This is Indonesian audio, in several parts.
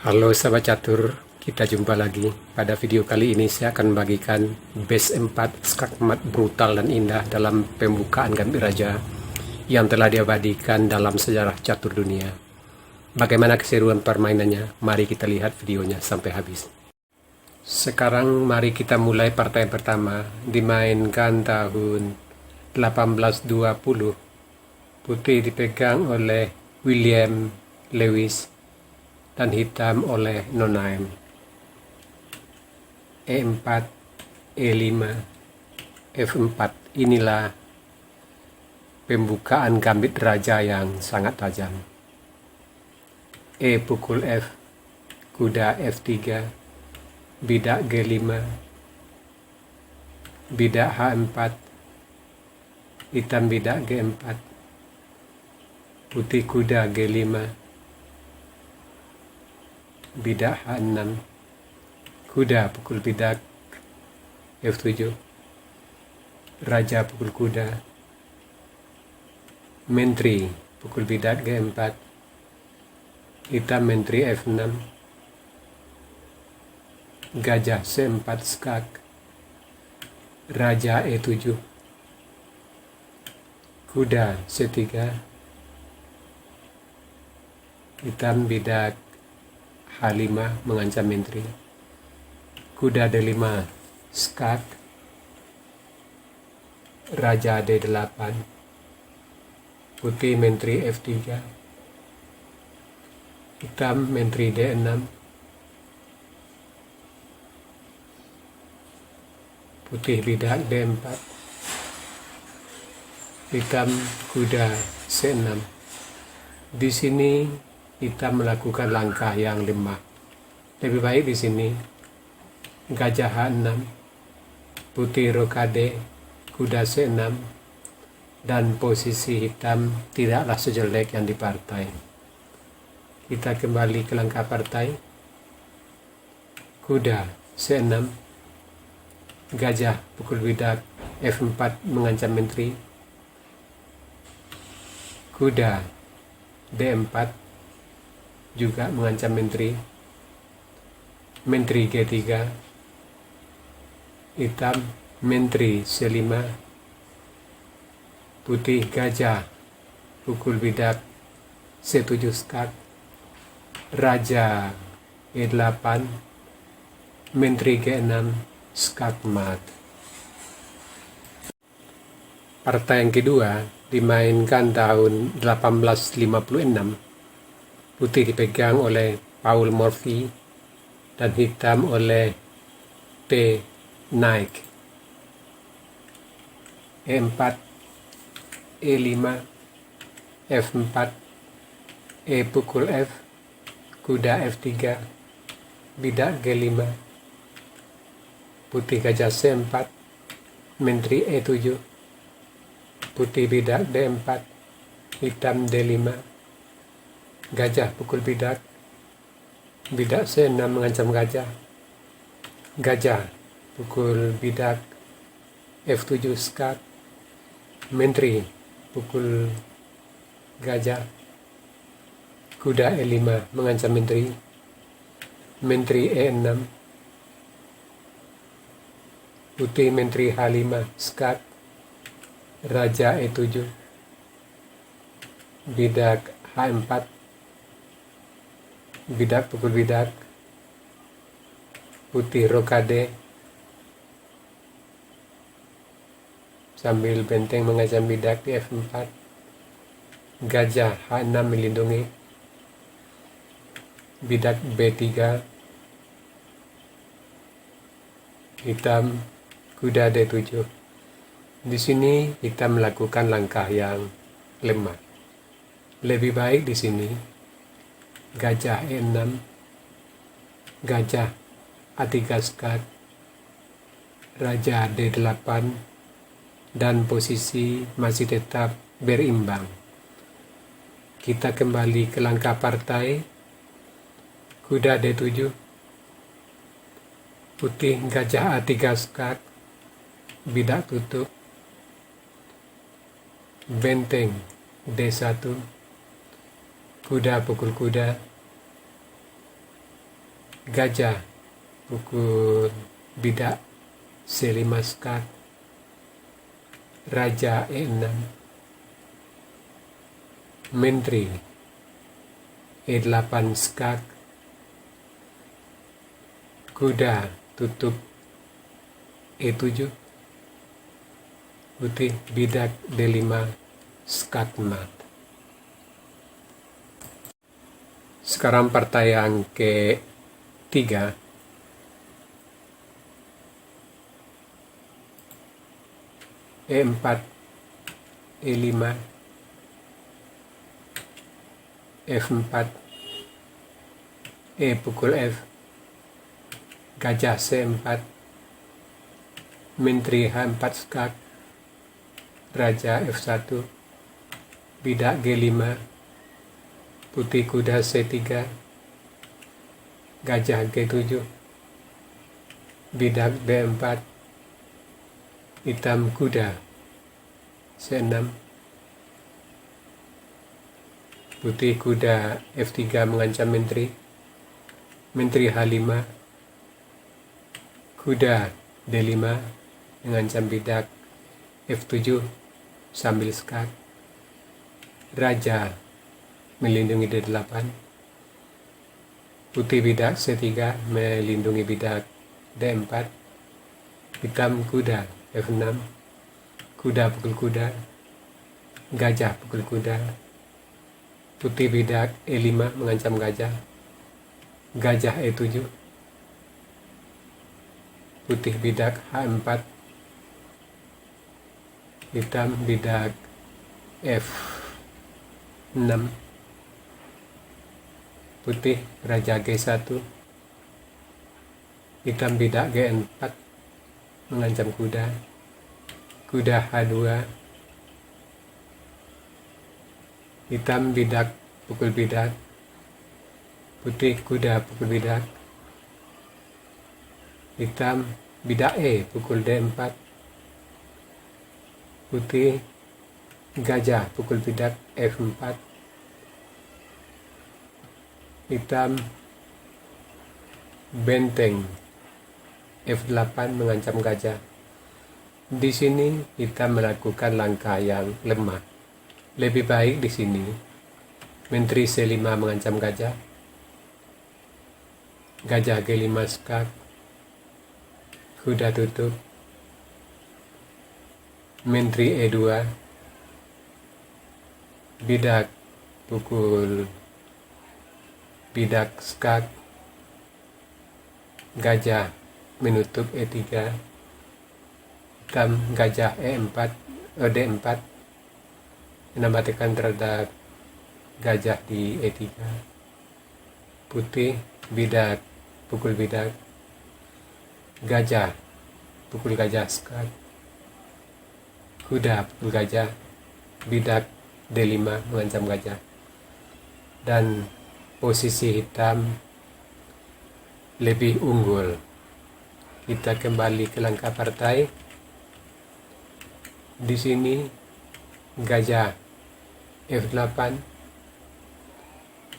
Halo sahabat catur, kita jumpa lagi. Pada video kali ini saya akan membagikan base 4 skakmat brutal dan indah dalam pembukaan Gambit Raja yang telah diabadikan dalam sejarah catur dunia. Bagaimana keseruan permainannya? Mari kita lihat videonya sampai habis. Sekarang mari kita mulai partai pertama, dimainkan tahun 1820. Putih dipegang oleh William Lewis dan hitam oleh Nonaim. E4, E5, F4. Inilah pembukaan Gambit Raja yang sangat tajam. E pukul F, kuda F3, bidak G5, bidak H4, hitam bidak G4, putih kuda G5, bidak H6, kuda pukul bidak F7, raja pukul kuda, menteri pukul bidak G4, hitam menteri F6, gajah C4 skak, raja E7, kuda C3, hitam bidak H5 mengancam menteri, kuda D5 skak, raja D8, putih menteri F3, hitam menteri D6, putih bidak D4, hitam kuda C6. Di sini hitam melakukan langkah yang lemah. Lebih baik di sini gajah H6, putih rokade, kuda C6, dan posisi hitam tidaklah sejelek yang di partai. Kita kembali ke langkah partai. Kuda C6, gajah pukul bidak F4 mengancam menteri, kuda D4 juga mengancam menteri, menteri G3, hitam menteri C5, putih gajah pukul bidak C7 skak, raja E8, menteri G6 skak mat. Partai yang kedua dimainkan tahun 1856. Putih dipegang oleh Paul Morphy dan hitam oleh P. Nike. E4, E5, F4, E pukul F, kuda F3, bidak G5, putih gajah C4, menteri E7, putih bidak D4, hitam D5, gajah pukul bidak, bidak C6 mengancam gajah, gajah pukul bidak F7 skak, menteri pukul gajah, kuda E5 mengancam menteri, menteri E6, putih menteri H5 skak, raja E7, bidak H4, bidak pukul bidak, putih rokade, sambil benteng mengancam bidak di F4, gajah H6 melindungi, bidak B3, hitam kuda D7. Di sini hitam melakukan langkah yang lemah. Lebih baik di sini gajah E6, gajah A3 skak, raja D8, dan posisi masih tetap berimbang. Kita kembali ke langkah partai. Kuda D7, putih gajah A3 skak, bidak tutup, benteng D1, kuda pukul kuda, Gajah pukul bidak C5 skak, Raja E6, Menteri E8 skak, kuda tutup E7, putih bidak D5 skak mat. Sekarang partai yang ketiga, E4, E5, F4, E pukul F, gajah C4, Menteri H4 skak, Raja F1, bidak G5, putih kuda C3, gajah G7, bidak B4, hitam kuda C6, putih kuda F3 mengancam menteri, Menteri H5, kuda D5 mengancam bidak F7 sambil skak, Raja melindungi D8, putih bidak C3 melindungi bidak D4, hitam kuda F6, kuda pukul kuda, gajah pukul kuda, putih bidak E5 mengancam gajah, gajah E7, putih bidak H4, hitam bidak F6, putih Raja G1, hitam bidak G4 mengancam kuda, kuda H2, hitam bidak pukul bidak, putih kuda pukul bidak, hitam bidak E pukul D4, putih gajah pukul bidak F4, hitam benteng F8 mengancam gajah. Di sini kita melakukan langkah yang lemah. Lebih baik di sini Menteri C5 mengancam gajah, gajah G5 skak, kuda tutup, Menteri E2, bidak pukul bidak skak, gajah menutup E3, hitam gajah E4, D4 menambahkan terhadap gajah di E3, putih bidak pukul bidak, gajah pukul gajah skak, kuda pukul gajah, bidak D5 mengancam gajah, dan posisi hitam lebih unggul. Kita kembali ke langkah partai. Di sini gajah F8,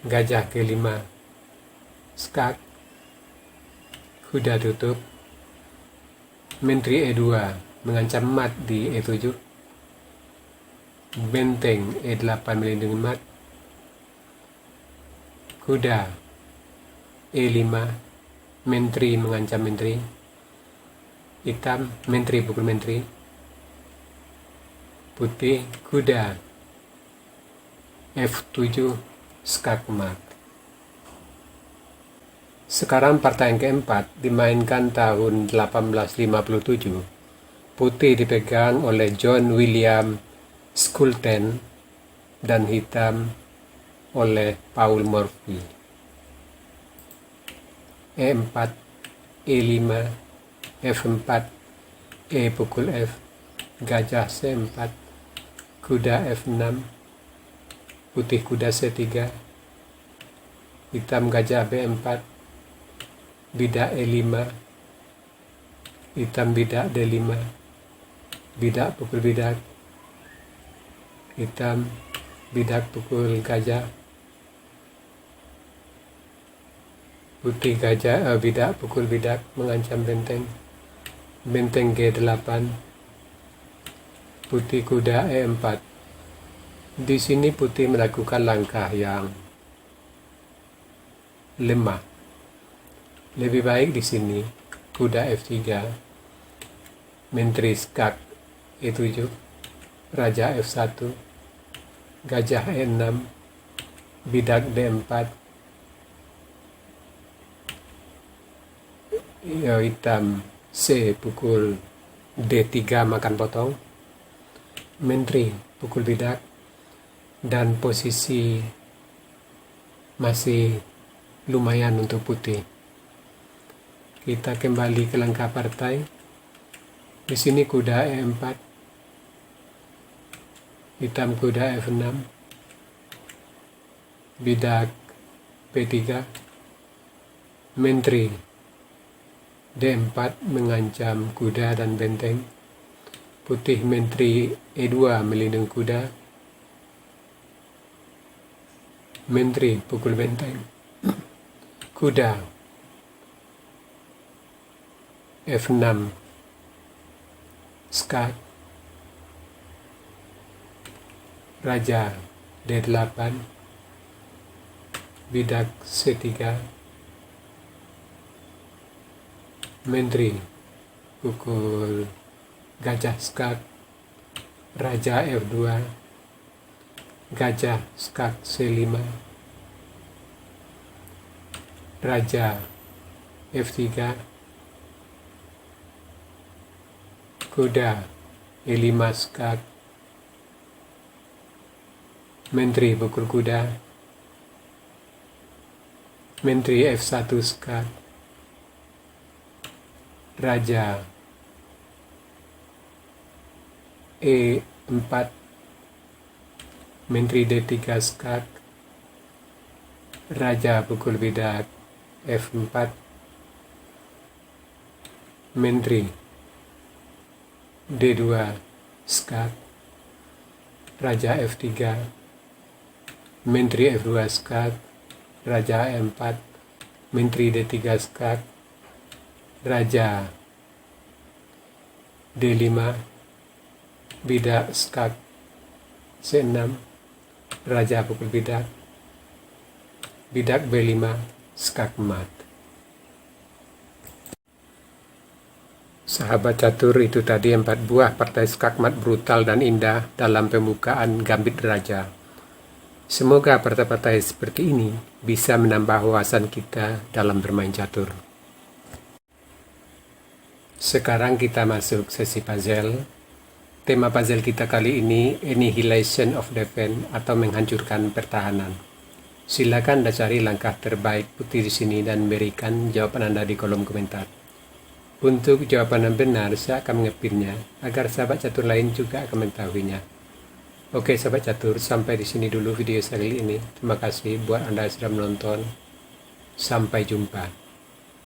gajah G5 skak, kuda tutup, Menteri E2 mengancam mat di E7, benteng E8 melindungi mat, kuda E5, menteri mengancam menteri, hitam menteri pukul menteri, putih kuda F7 skak mat. Sekarang partai yang keempat dimainkan tahun 1857. Putih dipegang oleh John William Skulten dan hitam oleh Paul Morphy. E4, E5, F4, E pukul F, gajah C4, kuda F6, putih kuda C3, hitam gajah B4, bidak E5, hitam bidak D5, bidak pukul bidak, hitam bidak pukul gajah, Putih bidak, pukul bidak mengancam benteng. Benteng G8. Putih kuda E4. Di sini putih melakukan langkah yang lemah. Lebih baik di sini kuda F3, menteri skak E7, raja F1, gajah E6, bidak D4, hitam C pukul D3 makan potong, menteri pukul bidak, dan posisi masih lumayan untuk putih. Kita kembali ke langkah partai. Di sini kuda E4, hitam kuda F6, bidak P3, menteri D4 mengancam kuda dan benteng. Putih menteri E2 melindungi kuda. Menteri pukul benteng. Kuda F6 skak, raja D8, bidak C3, menteri pukul gajah skak, raja F2, gajah skak C5, raja F3, kuda E5 skak, menteri pukul kuda, menteri F1 skak, raja E4, menteri D3 skak, raja pukul bidak F4, menteri D2 skak, raja F3, menteri F2 skak, raja E4, menteri D3 skak, raja D5, bidak skak C6, raja pukul bidak, bidak B5, skak mat. Sahabat catur, itu tadi 4 buah partai skakmat brutal dan indah dalam pembukaan Gambit Raja. Semoga partai-partai seperti ini bisa menambah wawasan kita dalam bermain catur. Sekarang kita masuk sesi puzzle. Tema puzzle kita kali ini Annihilation of Defense atau menghancurkan pertahanan. Silakan Anda cari langkah terbaik putih di sini dan berikan jawaban Anda di kolom komentar. Untuk jawaban yang benar, saya akan mengepinnya agar sahabat catur lain juga akan mengetahuinya. Oke sahabat catur, sampai di sini dulu video saya kali ini. Terima kasih buat Anda yang sudah menonton. Sampai jumpa.